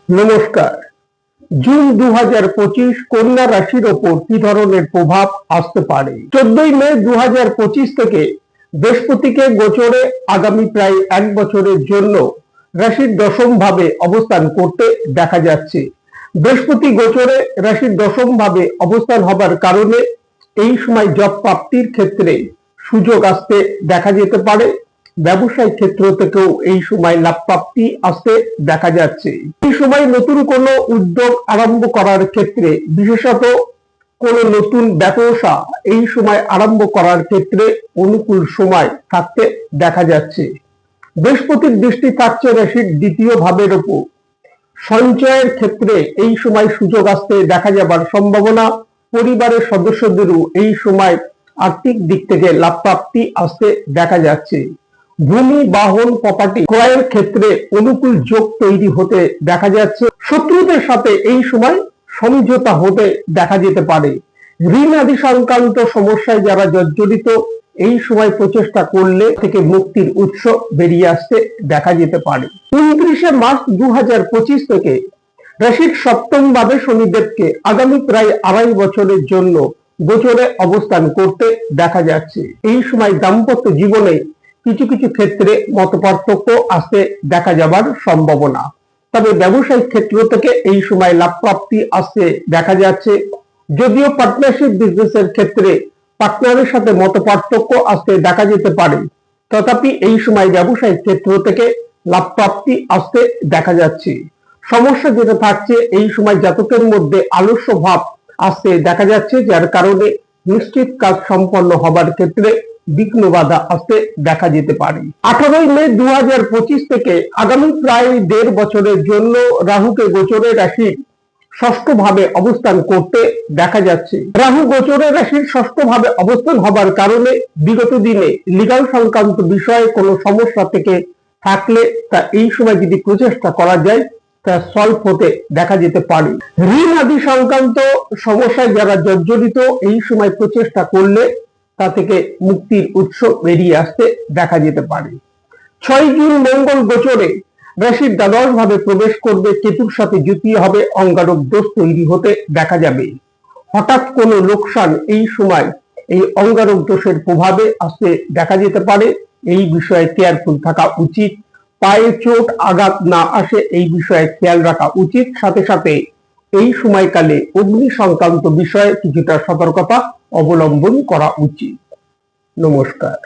নমস্কার। জুন 2025 কন্যা রাশির ওপর কি ধরনের প্রভাব আসতে পারে? 14 মে 2025 থেকে বৃহস্পতিকে গোচরে আগামী প্রায় 1 বছরের জন্য রাশির দশম ভাবে অবস্থান করতে দেখা যাচ্ছে। বৃহস্পতি গোচরে রাশির দশম ভাবে অবস্থান হবার কারণে এই সময় জব প্রাপ্তির ক্ষেত্রে সুযোগ আসতে দেখা যেতে পারে। ব্যবসায়িক ক্ষেত্র থেকেও এই সময় লাভ প্রাপ্তি আসতে দেখা যাচ্ছে। এই সময় নতুন কোনো উদ্যোগ আরম্ভ করার ক্ষেত্রে, বিশেষত কোনো নতুন ব্যবসা এই সময় আরম্ভ করার ক্ষেত্রে অনুকূল সময় থাকতে দেখা যাচ্ছে। বৃহস্পতির দৃষ্টি থাকছে রাশির দ্বিতীয় ভাবের উপর। সঞ্চয়ের ক্ষেত্রে এই সময় সুযোগ আসতে দেখা যাবার সম্ভাবনা। পরিবারের সদস্যদেরও এই সময় আর্থিক দিক থেকে লাভ প্রাপ্তি আসতে দেখা যাচ্ছে। ভূমি, বাহন, প্রপার্টি ক্রয়ের ক্ষেত্রে অনুকূল যোগ তৈরি হতে দেখা যাচ্ছে। শত্রুদের সাথে এই সময় সমঝোতা হতে দেখা যেতে পারে। ঋণ আদি সংক্রান্ত সমস্যায় যারা জর্জরিত, এই সময় প্রচেষ্টা করলে থেকে মুক্তির উৎস বেরিয়ে আসতে দেখা যেতে পারে। 29 মার্চ 2025 থেকে রাশির সপ্তম ভাবে শনিদেবকে আগামী প্রায় 2.5 বছরের জন্য গোচরে অবস্থান করতে দেখা যাচ্ছে। এই সময় দাম্পত্য জীবনে কিছু কিছু ক্ষেত্রে মতপার্থক্য আসতে দেখা যাবার সম্ভাবনা। তবে ব্যবসায়িক ক্ষেত্র থেকে এই সময় লাভ প্রাপ্তি আসতে দেখা যাচ্ছে। যদিও পার্টনারশিপ বিজনেসের ক্ষেত্রে পার্টনারের সাথে মতপার্থক্য আসতে দেখা যেতে পারে, তথাপি এই সময় ব্যবসায়িক ক্ষেত্র থেকে লাভ প্রাপ্তি আসতে দেখা যাচ্ছে। সমস্যা যেটা থাকছে, এই সময় জাতকের মধ্যে আলস্য ভাব আসতে দেখা যাচ্ছে, যার কারণে নিশ্চিত কাজ সম্পন্ন হবার ক্ষেত্রে বিঘ্ন বাধা আসতে দেখা যেতে পারে। 18 মে 2025 থেকে আগামী প্রায় 1.5 বছরের জন্য রাহুকে গোচরে রাশির ষষ্ঠ ভাবে অবস্থান করতে দেখা যাচ্ছে। রাহু গোচরে রাশির ষষ্ঠ ভাবে অবস্থান হবার কারণে বিগত দিনে লিগাল সংক্রান্ত বিষয়ে কোনো সমস্যা থেকে থাকলে তা এই সময় যদি প্রচেষ্টা করা যায় তা সলভ হতে দেখা যেতে পারে। ঋণ আদি সংক্রান্ত সমস্যায় যারা জর্জরিত, এই সময় প্রচেষ্টা করলে তা থেকে মুক্তির উৎস বেরিয়ে আসতে দেখা যেতে পারে। 6 জুন মঙ্গল গোচরে রাশির দ্বাদশ ভাবে প্রবেশ করবে। কেতুর সাথে যুতি হবে, অঙ্গারক দোষ তৈরি হতে দেখা যাবে। হঠাৎ কোনো লোকসান এই সময় এই অঙ্গারক দোষের প্রভাবে আসতে দেখা যেতে পারে। এই বিষয়ে কেয়ারফুল থাকা উচিত। পায়ে চোট আঘাত না আসে এই বিষয়ে খেয়াল রাখা উচিত। সাথে সাথে এই সময়কালে অগ্নি সংক্রান্ত বিষয়ে কিছুটা সতর্কতা অবলম্বন করা উচিত। নমস্কার।